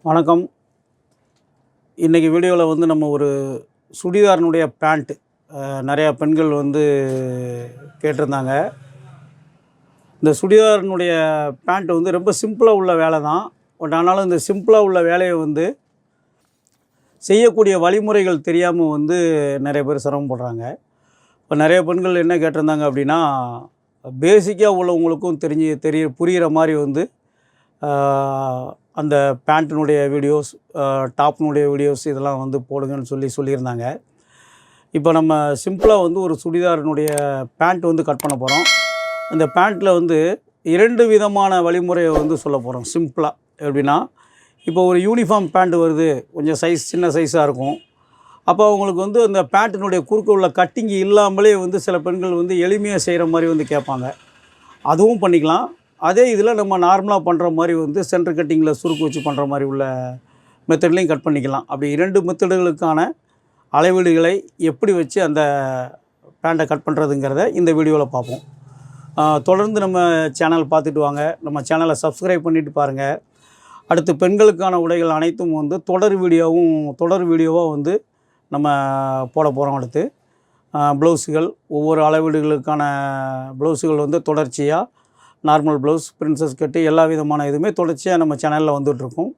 வணக்கம். இன்றைக்கி வீடியோவில் வந்து நம்ம ஒரு சுடிதாரினுடைய பேண்ட் நிறையா பெண்கள் வந்து கேட்டிருந்தாங்க. இந்த சுடிதாரினுடைய பேண்ட் வந்து ரொம்ப சிம்பிளாக உள்ள வேலை தான். பட் ஆனாலும் இந்த சிம்பிளாக உள்ள வேலையை வந்து செய்யக்கூடிய வழிமுறைகள் தெரியாமல் வந்து நிறைய பேர் சிரமப்படுறாங்க. இப்போ நிறைய பெண்கள் என்ன கேட்டிருந்தாங்க அப்படின்னா, பேசிக்காக உள்ளவங்களுக்கும் புரிகிற மாதிரி வந்து அந்த பேண்ட்டினுடைய வீடியோஸ், டாப்னுடைய வீடியோஸ் இதெல்லாம் வந்து போடுங்கன்னு சொல்லியிருந்தாங்க. இப்போ நம்ம சிம்பிளாக வந்து ஒரு சுடிதாரினுடைய பேண்ட் வந்து கட் பண்ண போகிறோம். அந்த பேண்ட்டில் வந்து 2 விதமான வழிமுறையை வந்து சொல்ல போகிறோம் சிம்பிளாக. எப்படின்னா, இப்போ ஒரு யூனிஃபார்ம் பேண்ட் வருது, கொஞ்சம் சின்ன சைஸாக இருக்கும். அப்போ அவங்களுக்கு வந்து அந்த பேண்ட்டினுடைய குறுக்க உள்ள கட்டிங் இல்லாமலே வந்து சில பெண்கள் வந்து எளிமையாக செய்கிற மாதிரி வந்து கேட்பாங்க. அதுவும் பண்ணிக்கலாம். அதே இதில் நம்ம நார்மலாக பண்ணுற மாதிரி வந்து சென்டர் கட்டிங்கில் சுருக்கு வச்சு பண்ணுற மாதிரி உள்ள மெத்தட்லையும் கட் பண்ணிக்கலாம். அப்படி 2 மெத்தடுகளுக்கான அளவீடுகளை எப்படி வச்சு அந்த பேண்ட்டை கட் பண்ணுறதுங்கிறத இந்த வீடியோவில் பார்ப்போம். தொடர்ந்து நம்ம சேனல் பார்த்துட்டு வாங்க. நம்ம சேனலை சப்ஸ்கிரைப் பண்ணிவிட்டு பாருங்கள். அடுத்து பெண்களுக்கான உடைகள் அனைத்தும் வந்து தொடர் வீடியோவாக வந்து நம்ம போட போகிறோம். அடுத்து ப்ளவுஸுகள், ஒவ்வொரு அளவீடுகளுக்கான ப்ளவுஸுகள் வந்து தொடர்ச்சியாக நார்மல் ப்ளவுஸ், பிரின்சஸ் கட்டு, எல்லா விதமான இதுவுமே தொடர்ச்சியாக நம்ம சேனலில் வந்துகிட்ருக்கோம்.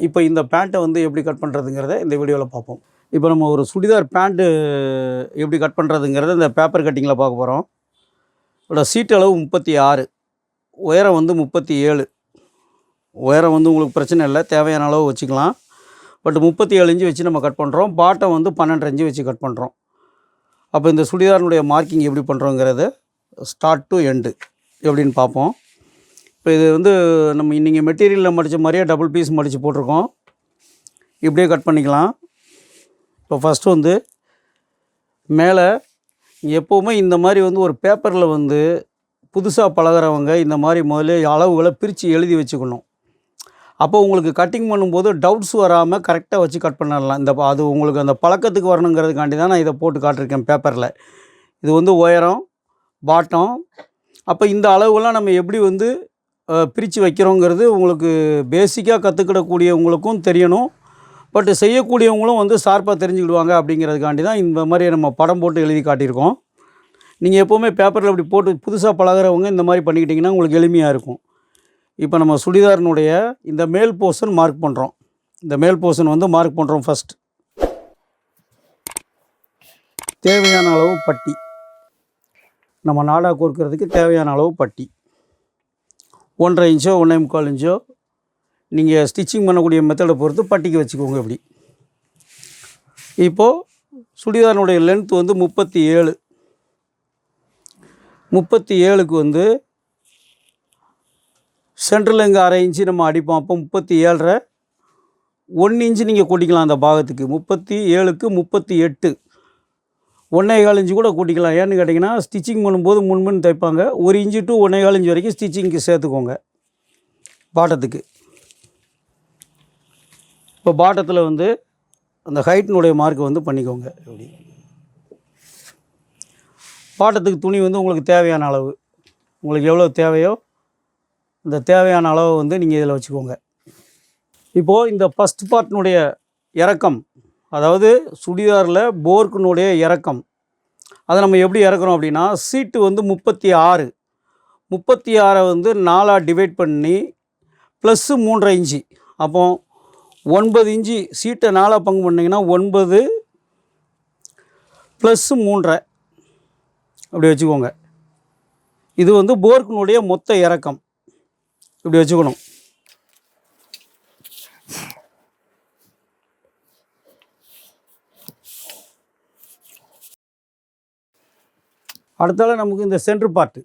இப்போ இந்த பேண்ட்டை வந்து எப்படி கட் பண்ணுறதுங்கிறத இந்த வீடியோவில் பார்ப்போம். இப்போ நம்ம ஒரு சுடிதார் பேண்ட்டு எப்படி கட் பண்ணுறதுங்கிறத இந்த பேப்பர் கட்டிங்கில் பார்க்க போகிறோம். இதோட சீட் அளவு 36, உயரம் வந்து 37. உயரம் வந்து உங்களுக்கு பிரச்சனை இல்லை, தேவையான அளவு வச்சுக்கலாம். பட் 37 இன்ச்சு வச்சு நம்ம கட் பண்ணுறோம். பாட்டம் வந்து 12 இன்ச்சு வச்சு கட் பண்ணுறோம். அப்போ இந்த சுடிதாரினுடைய மார்க்கிங் எப்படி பண்ணுறோங்கிறத ஸ்டார்ட் டு எண்டு எப்படின்னு பார்ப்போம். இப்போ இது வந்து நம்ம இன்றைக்கி மெட்டீரியலில் மடித்த மாதிரியே டபுள் பீஸ் மடித்து போட்டிருக்கோம். இப்படியே கட் பண்ணிக்கலாம். இப்போ ஃபஸ்ட்டு வந்து மேலே எப்போவுமே இந்த மாதிரி வந்து ஒரு பேப்பரில் வந்து புதுசாக பழகிறவங்க இந்த மாதிரி முதல்ல அளவுகளை பிரித்து எழுதி வச்சுக்கணும். அப்போ உங்களுக்கு கட்டிங் பண்ணும்போது டவுட்ஸ் வராமல் கரெக்டாக வச்சு கட் பண்ணிடலாம். அது உங்களுக்கு அந்த பழக்கத்துக்கு வரணுங்கிறதுக்காண்டி தான் நான் இதை போட்டு காட்டியிருக்கேன் பேப்பரில். இது வந்து உயரம், பாட்டம். அப்போ இந்த அளவுகள்லாம் நம்ம எப்படி வந்து பிரித்து வைக்கிறோங்கிறது உங்களுக்கு பேசிக்காக கற்றுக்கிடக்கூடியவங்களுக்கும் தெரியணும். பட் செய்யக்கூடியவங்களும் வந்து ஷார்ப்பாக தெரிஞ்சுக்கிடுவாங்க. அப்படிங்கிறதுக்காண்டி தான் இந்த மாதிரி நம்ம படம் போட்டு எழுதி காட்டியிருக்கோம். நீங்கள் எப்போவுமே பேப்பரில் இப்படி போட்டு புதுசாக பழகிறவங்க இந்த மாதிரி பண்ணிக்கிட்டிங்கன்னா உங்களுக்கு எளிமையாக இருக்கும். இப்போ நம்ம சுடிதாரினுடைய இந்த மேல் போர்ஷன் மார்க் பண்ணுறோம். இந்த மேல் போர்ஷன் வந்து மார்க் பண்ணுறோம். ஃபஸ்ட் தேவையான அளவு பட்டி, நம்ம நாடா கோர்க்கிறதுக்கு தேவையான அளவு பட்டி 1.5 இன்ச்சோ 1.25 இன்ச்சோ நீங்கள் ஸ்டிச்சிங் பண்ணக்கூடிய மெத்தடை பொறுத்து பட்டிக்கு வச்சுக்கோங்க. இப்படி இப்போது சுடிதாரினுடைய லென்த் வந்து 37. 37க்கு வந்து சென்டரில் இங்கே 1/2 இன்ச்சு நம்ம அடிப்போம். அப்போ 37.5 1 இன்ச்சு நீங்கள் கூட்டிக்கலாம் அந்த பாகத்துக்கு. 37க்கு 38 1.25 இன்ச்சு கூட கூட்டிக்கலாம். ஏன்னு கேட்டிங்கன்னா ஸ்டிச்சிங் பண்ணும்போது முன்பின் தைப்பாங்க. 1 இன்ச்சு டு 1.25 இன்ச்சு வரைக்கும் ஸ்டிச்சிங்க்கு சேர்த்துக்கோங்க பாட்டத்துக்கு. இப்போ பாட்டத்தில் வந்து அந்த ஹைட்டினுடைய மார்க் வந்து பண்ணிக்கோங்க. எப்படி பாட்டத்துக்கு துணி வந்து உங்களுக்கு தேவையான அளவு, உங்களுக்கு எவ்வளோ தேவையோ இந்த தேவையான அளவை வந்து நீங்கள் இதில் வச்சுக்கோங்க. இப்போது இந்த ஃபஸ்ட் பார்ட்னுடைய இறக்கம், அதாவது சுடிதாரில் போர்க்கினுடைய இறக்கம், அதை நம்ம எப்படி இறக்குறோம் அப்படின்னா, சீட்டு வந்து 36 வந்து 4ஆக டிவைட் பண்ணி ப்ளஸ்ஸு 3.5 இன்ச்சு. அப்போ 9 இன்ச்சு சீட்டை 4ஆக பங்கு பண்ணிங்கன்னா 9 ப்ளஸ்ஸு 3.5 அப்படி வச்சுக்கோங்க. இது வந்து போர்க்கினுடைய மொத்த இறக்கம். இப்படி வச்சுக்கணும். அடுத்தால நமக்கு இந்த சென்ட்ரு பார்ட்டு.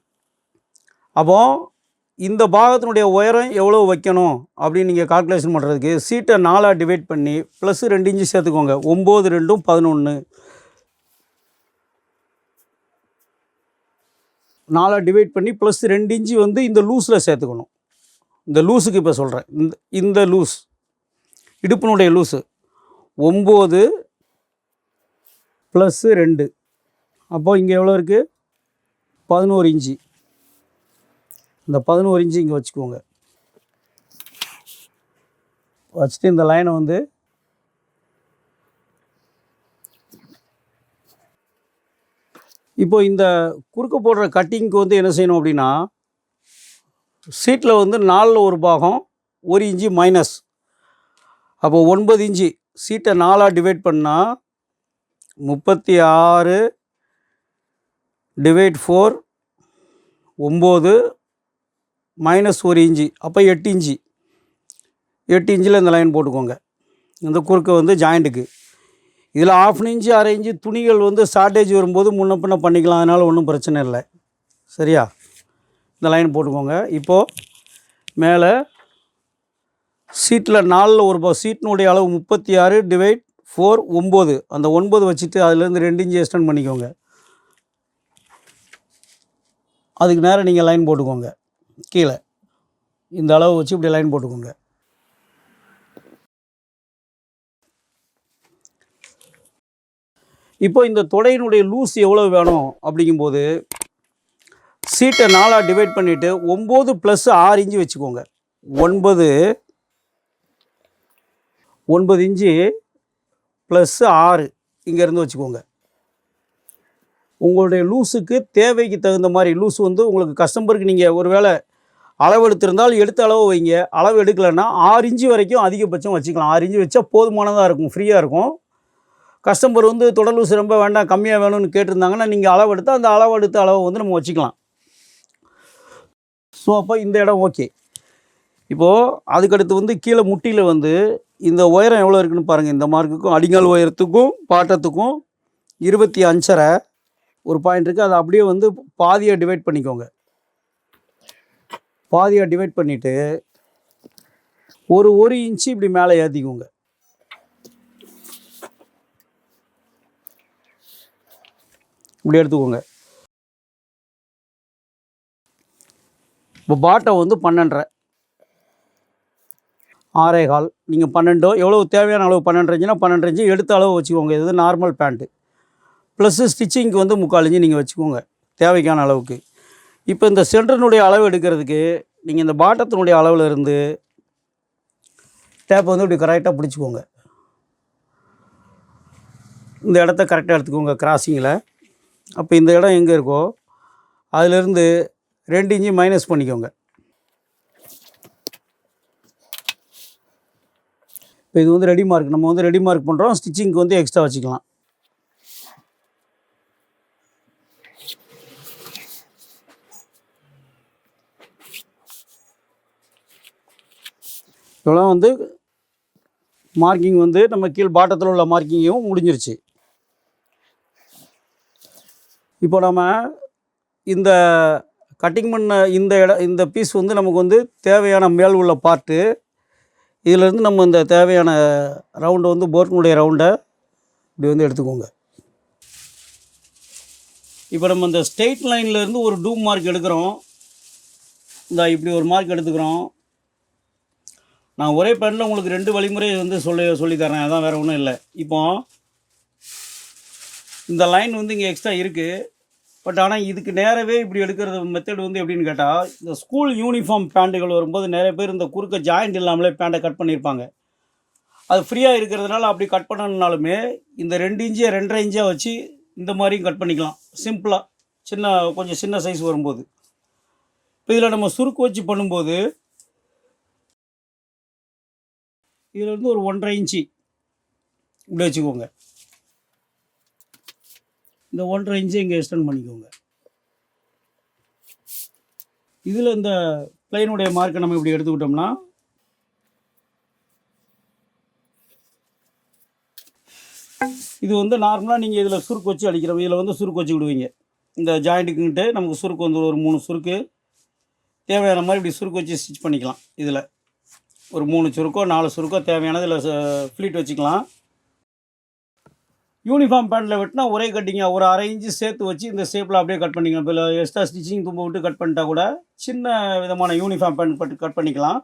அப்போது இந்த பாகத்தினுடைய உயரம் எவ்வளோ வைக்கணும் அப்படின்னு நீங்கள் கால்குலேஷன் பண்ணுறதுக்கு சீட்டை 4ஆக டிவைட் பண்ணி ப்ளஸ்ஸு 2 இன்ச்சு சேர்த்துக்கோங்க. 9 2 11 4ஆக டிவைட் பண்ணி ப்ளஸ் 2 இன்ச்சு வந்து இந்த லூஸில் சேர்த்துக்கணும். இந்த லூஸுக்கு இப்போ சொல்கிறேன். இந்த லூஸ், இடுப்பினுடைய லூஸு 9 ப்ளஸ்ஸு 2. அப்போது இங்கே எவ்வளோ இருக்குது? 11 இன்ச்சு. இந்த 11 இன்ச்சு இங்கே வச்சுக்கோங்க. வச்சுட்டு இந்த லைனை வந்து இப்போ இந்த குறுக்க போடுற கட்டிங்க்கு வந்து என்ன செய்யணும் அப்படின்னா, சீட்டில் வந்து 4ல் ஒரு பாகம் 1 இன்ச்சு மைனஸ். அப்போ 9 இன்ச்சு சீட்டை 4ஆக டிவைட் பண்ணால் 36 டிவைட் 4 9 மைனஸ் 1 இன்ச்சு, அப்போ 8 இன்ச்சு. 8 இன்ச்சில் இந்த லைன் போட்டுக்கோங்க இந்த குறுக்க வந்து ஜாயிண்ட்டுக்கு. இதில் 1/2 இன்ச்சு 1/2 இன்ச்சு துணிகள் வந்து ஷார்ட்டேஜ் வரும்போது முன்ன பின்ன பண்ணிக்கலாம், அதனால் ஒன்றும் பிரச்சனை இல்லை. சரியா? இந்த லைன் போட்டுக்கோங்க. இப்போது மேலே சீட்டில் 4ல் ஒரு சீட்டினுடைய அளவு 36 டிவைட் 4 9. அந்த 9 வச்சுட்டு அதுலேருந்து 2 இன்ச்சு எக்ஸ்டெண்ட் பண்ணிக்கோங்க. அதுக்கு நேரம் நீங்கள் லைன் போட்டுக்கோங்க. கீழே இந்த அளவு வச்சு இப்படி லைன் போட்டுக்கோங்க. இப்போ இந்த தொடையினுடைய லூஸ் எவ்வளோ வேணும் அப்படிங்கும்போது சீட்டை 4ஆக டிவைட் பண்ணிவிட்டு 9 + 6 இன்ச்சு வச்சுக்கோங்க. 9 இன்ச்சு ப்ளஸ் 6 இங்கேருந்து வச்சுக்கோங்க. உங்களுடைய லூஸுக்கு தேவைக்கு தகுந்த மாதிரி லூஸ் வந்து உங்களுக்கு கஸ்டமருக்கு நீங்கள் ஒரு வேளை அளவு எடுத்திருந்தால் எடுத்த அளவு வைங்க. அளவு எடுக்கலைன்னா 6 இன்ச்சு வரைக்கும் அதிகபட்சம் வச்சுக்கலாம். 6 இன்ச்சு வச்சா போதுமானதாக இருக்கும், ஃப்ரீயாக இருக்கும். கஸ்டமர் வந்து தொடர் லூஸ் ரொம்ப வேண்டாம் கம்மியாக வேணும்னு கேட்டிருந்தாங்கன்னா நீங்கள் அளவு எடுத்தால் அந்த அளவை வந்து நம்ம வச்சுக்கலாம். ஸோ அப்போ இந்த இடம் ஓகே. இப்போது அதுக்கடுத்து வந்து கீழே முட்டியில் வந்து இந்த உயரம் எவ்வளோ இருக்குதுன்னு பாருங்கள். இந்த மார்க்குக்கும் அடிங்கால் உயரத்துக்கும் பாட்டத்துக்கும் 25.5 ஒரு பாயிண்ட் இருக்குது. அதை அப்படியே வந்து பாதியாக டிவைட் பண்ணிக்கோங்க. பாதியாக டிவைட் பண்ணிவிட்டு ஒரு இன்ச்சு இப்படி மேலே ஏற்றிக்கோங்க. இப்படி எடுத்துக்கோங்க. இப்போ பாட்டம் வந்து 12.5 6.25. நீங்கள் 12 எவ்வளோ தேவையான அளவு 12 இன்ச்சுனா 12 இன்ச்சு எடுத்த அளவு வச்சுக்கோங்க. இது நார்மல் பேண்ட்டு. ப்ளஸ்ஸு ஸ்டிச்சிங்க்கு வந்து 3/4 இன்ச்சு நீங்கள் வச்சுக்கோங்க தேவைக்கான அளவுக்கு. இப்போ இந்த சென்டர்னுடைய அளவு எடுக்கிறதுக்கு நீங்கள் இந்த பாட்டத்தினுடைய அளவில் இருந்து டேப்பை வந்து இப்படி கரெக்டாக பிடிச்சிக்கோங்க. இந்த இடத்த கரெக்டாக எடுத்துக்கோங்க கிராசிங்கில். அப்போ இந்த இடம் எங்கே இருக்கோ அதிலேருந்து 2 இன்ச்சு மைனஸ் பண்ணிக்கோங்க. இப்போ இது வந்து ரெடி மார்க், நம்ம வந்து ரெடி மார்க் பண்ணுறோம். ஸ்டிச்சிங்க்கு வந்து எக்ஸ்ட்ரா வச்சுக்கலாம். இதெல்லாம் வந்து மார்க்கிங் வந்து நம்ம கீழ் பாட்டத்தில் உள்ள மார்க்கிங்கும் முடிஞ்சிருச்சு. இப்போ நம்ம இந்த கட்டிங் பண்ண இந்த பீஸ் வந்து நமக்கு வந்து தேவையான மேல் உள்ள பார்ட்டு. இதிலேருந்து நம்ம இந்த தேவையான ரவுண்டை வந்து போர்க்கினுடைய ரவுண்டை இப்படி வந்து எடுத்துக்கோங்க. இப்போ நம்ம இந்த ஸ்ட்ரெயிட் லைன்லேருந்து ஒரு டூம் மார்க் எடுக்கிறோம். இந்த இப்படி ஒரு மார்க் எடுத்துக்கிறோம். நான் ஒரே பேண்டில் உங்களுக்கு 2 வழிமுறை வந்து சொல்லித்தரேன், அதான் வேறு ஒன்றும் இல்லை. இப்போ இந்த லைன் வந்து இங்கே எக்ஸ்ட்ரா இருக்குது. பட் ஆனால் இதுக்கு நேரவே இப்படி எடுக்கிறது மெத்தட் வந்து எப்படின்னு கேட்டால், இந்த ஸ்கூல் யூனிஃபார்ம் பேண்ட்டுகள் வரும்போது நிறைய பேர் இந்த குறுக்க ஜாயிண்ட் இல்லாமலே பேண்ட்டை கட் பண்ணியிருப்பாங்க. அது ஃப்ரீயாக இருக்கிறதுனால அப்படி கட் பண்ணணுனாலுமே இந்த 2 இன்ச்சை 2.5 இன்ச்சாக வச்சு இந்த மாதிரியும் கட் பண்ணிக்கலாம் சிம்பிளாக. கொஞ்சம் சின்ன சைஸ் வரும்போது இப்போ இதில் நம்ம சுருக்கு வச்சு பண்ணும்போது இதில் வந்து ஒரு 1.5 இன்ச்சு இப்படி வச்சுக்கோங்க. இந்த 1.5 இன்ச்சை இங்கே எக்ஸ்டெண்ட் பண்ணிக்கோங்க. இதில் இந்த பிளைனுடைய மார்க்கை நம்ம இப்படி எடுத்துக்கிட்டோம்னா இது வந்து நார்மலாக நீங்கள் இதில் சுருக்கு வச்சு அடிக்கிறோம். இதில் வந்து சுருக்கு வச்சு விடுவீங்க. இந்த ஜாயிண்ட்டுக்குன்ட்டு நமக்கு சுருக்கு வந்து ஒரு 3 சுருக்கு தேவையான மாதிரி இப்படி சுருக்கு வச்சு ஸ்டிச் பண்ணிக்கலாம். இதில் ஒரு 3 சுருக்கோ 4 சுருக்கோ தேவையானது இதில் ஃப்ளீட் வச்சுக்கலாம். யூனிஃபார்ம் பேண்ட்டில் வெட்டினா ஒரே கட்டிங்க ஒரு 1/2 இன்ச்சு சேர்த்து வச்சு இந்த ஷேப்பில் அப்படியே கட் பண்ணிக்கலாம். இப்போ எக்ஸ்ட்ரா ஸ்டிச்சிங் தும்ப விட்டு கட் பண்ணிட்டா கூட சின்ன விதமான யூனிஃபார்ம் பேண்ட் கட் பண்ணிக்கலாம்.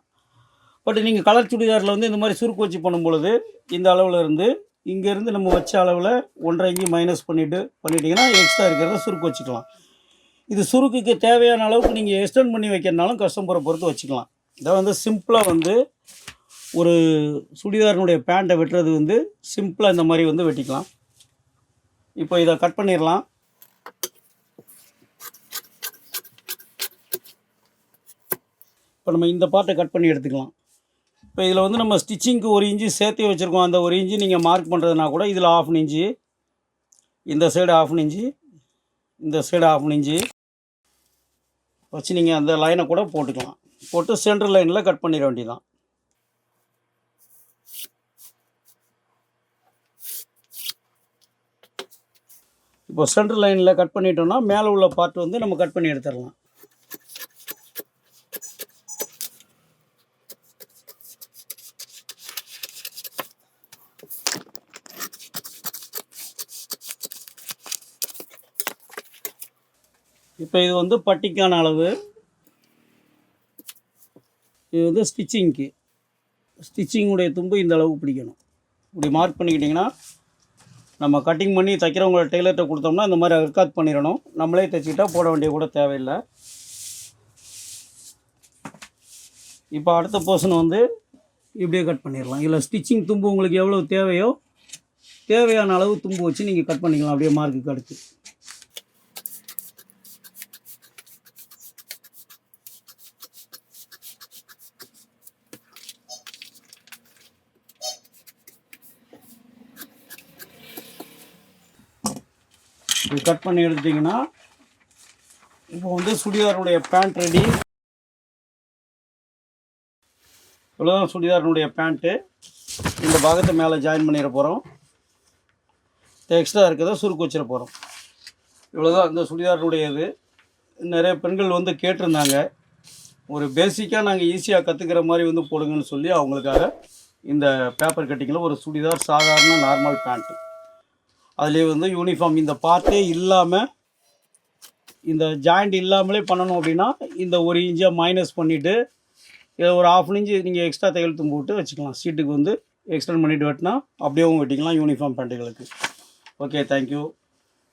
பட் நீங்கள் கலர் சுடிதாரில் வந்து இந்த மாதிரி சுருக்கு வச்சு பண்ணும்பொழுது இந்த அளவில் இருந்து இங்கேருந்து நம்ம வச்ச அளவில் 1.5 இன்ச்சு மைனஸ் பண்ணிட்டீங்கன்னா எக்ஸ்ட்ரா இருக்கிறத சுருக்கு வச்சுக்கலாம். இது சுருக்குக்கு தேவையான அளவுக்கு நீங்கள் எக்ஸ்டெண்ட் பண்ணி வைக்கிறனாலும் கஸ்டமரை பொறுத்து வச்சுக்கலாம். இதை வந்து சிம்பிளாக வந்து ஒரு சுடிதாரினுடைய பேண்ட்டை வெட்டுறது வந்து சிம்பிளாக இந்த மாதிரி வந்து வெட்டிக்கலாம். இப்போ இதை கட் பண்ணிடலாம். இப்போ நம்ம இந்த பார்ட்டை கட் பண்ணி எடுத்துக்கலாம். இப்போ இதில் வந்து நம்ம ஸ்டிச்சிங்க்கு 1 இன்ச்சு சேர்த்தே வச்சுருக்கோம். அந்த 1 இன்ச்சு நீங்கள் மார்க் பண்ணுறதுனா கூட இதில் 1/2 இன்ச்சு, இந்த சைடு 1/2 இன்ச்சு, இந்த சைடு 1/2 இன்ச்சு வச்சு நீங்கள் அந்த லைனை கூட போட்டுக்கலாம். போட்டு சென்டர் லைனில் கட் பண்ணிட வேண்டியதான். இப்போ சென்டர் லைனில் கட் பண்ணிட்டோம்னா மேலே உள்ள பார்ட் வந்து நம்ம கட் பண்ணி எடுத்துடலாம். இப்போ இது வந்து பட்டிக்கான அளவு. இது வந்து ஸ்டிச்சிங்குடைய தும்பு இந்த அளவுக்கு பிடிக்கணும். இப்படி மார்க் பண்ணிக்கிட்டிங்கன்னா நம்ம கட்டிங் பண்ணி தைக்கிறவங்கள டெய்லர்கிட்ட கொடுத்தோம்னா இந்த மாதிரி அர்க்காத் பண்ணிடணும். நம்மளே தைச்சிக்கிட்டா போட வேண்டிய கூட தேவையில்லை. இப்போ அடுத்த போர்ஷன் வந்து இப்படியே கட் பண்ணிடலாம். இல்லை ஸ்டிச்சிங் தும்பு உங்களுக்கு எவ்வளோ தேவையோ தேவையான அளவு தும்பு வச்சு நீங்கள் கட் பண்ணிக்கலாம் அப்படியே மார்க்குக்கு அடுத்து. இது கட் பண்ணி எடுத்துட்டிங்கன்னா இப்போ வந்து சுடிதாருடைய பேண்ட் ரெடி. இவ்வளோதான் சுடிதாருடைய பேண்ட்டு. இந்த பாகத்தை மேலே ஜாயின் பண்ணிட போகிறோம். எக்ஸ்ட்ரா இருக்கிறத சுருக்கு வச்சிட போகிறோம். இவ்வளோதான் இந்த சுடிதாருடைய இது. நிறைய பெண்கள் வந்து கேட்டிருந்தாங்க, ஒரு பேசிக்காக நாங்கள் ஈஸியாக கற்றுக்கிற மாதிரி வந்து போடுங்கன்னு சொல்லி அவங்களுக்காக இந்த பேப்பர் கட்டிங்கில் ஒரு சுடிதார் சாதாரண நார்மல் பேண்ட்டு. அதுலேயே வந்து யூனிஃபார்ம் இந்த பார்ட்டே இல்லாமல் இந்த ஜாயிண்ட் இல்லாமலே பண்ணணும் அப்படின்னா இந்த 1 இன்ச்சை மைனஸ் பண்ணிவிட்டு இதை ஒரு 1/2 இன்ச்சு நீங்கள் எக்ஸ்ட்ரா தையல் தும்பு விட்டு வச்சுக்கலாம். சீட்டுக்கு வந்து எக்ஸ்டெண்ட் பண்ணிவிட்டு வெட்டினா அப்படியேவும் வெட்டிக்கலாம் யூனிஃபார்ம் பேண்ட்டுகளுக்கு. Okay, thank you.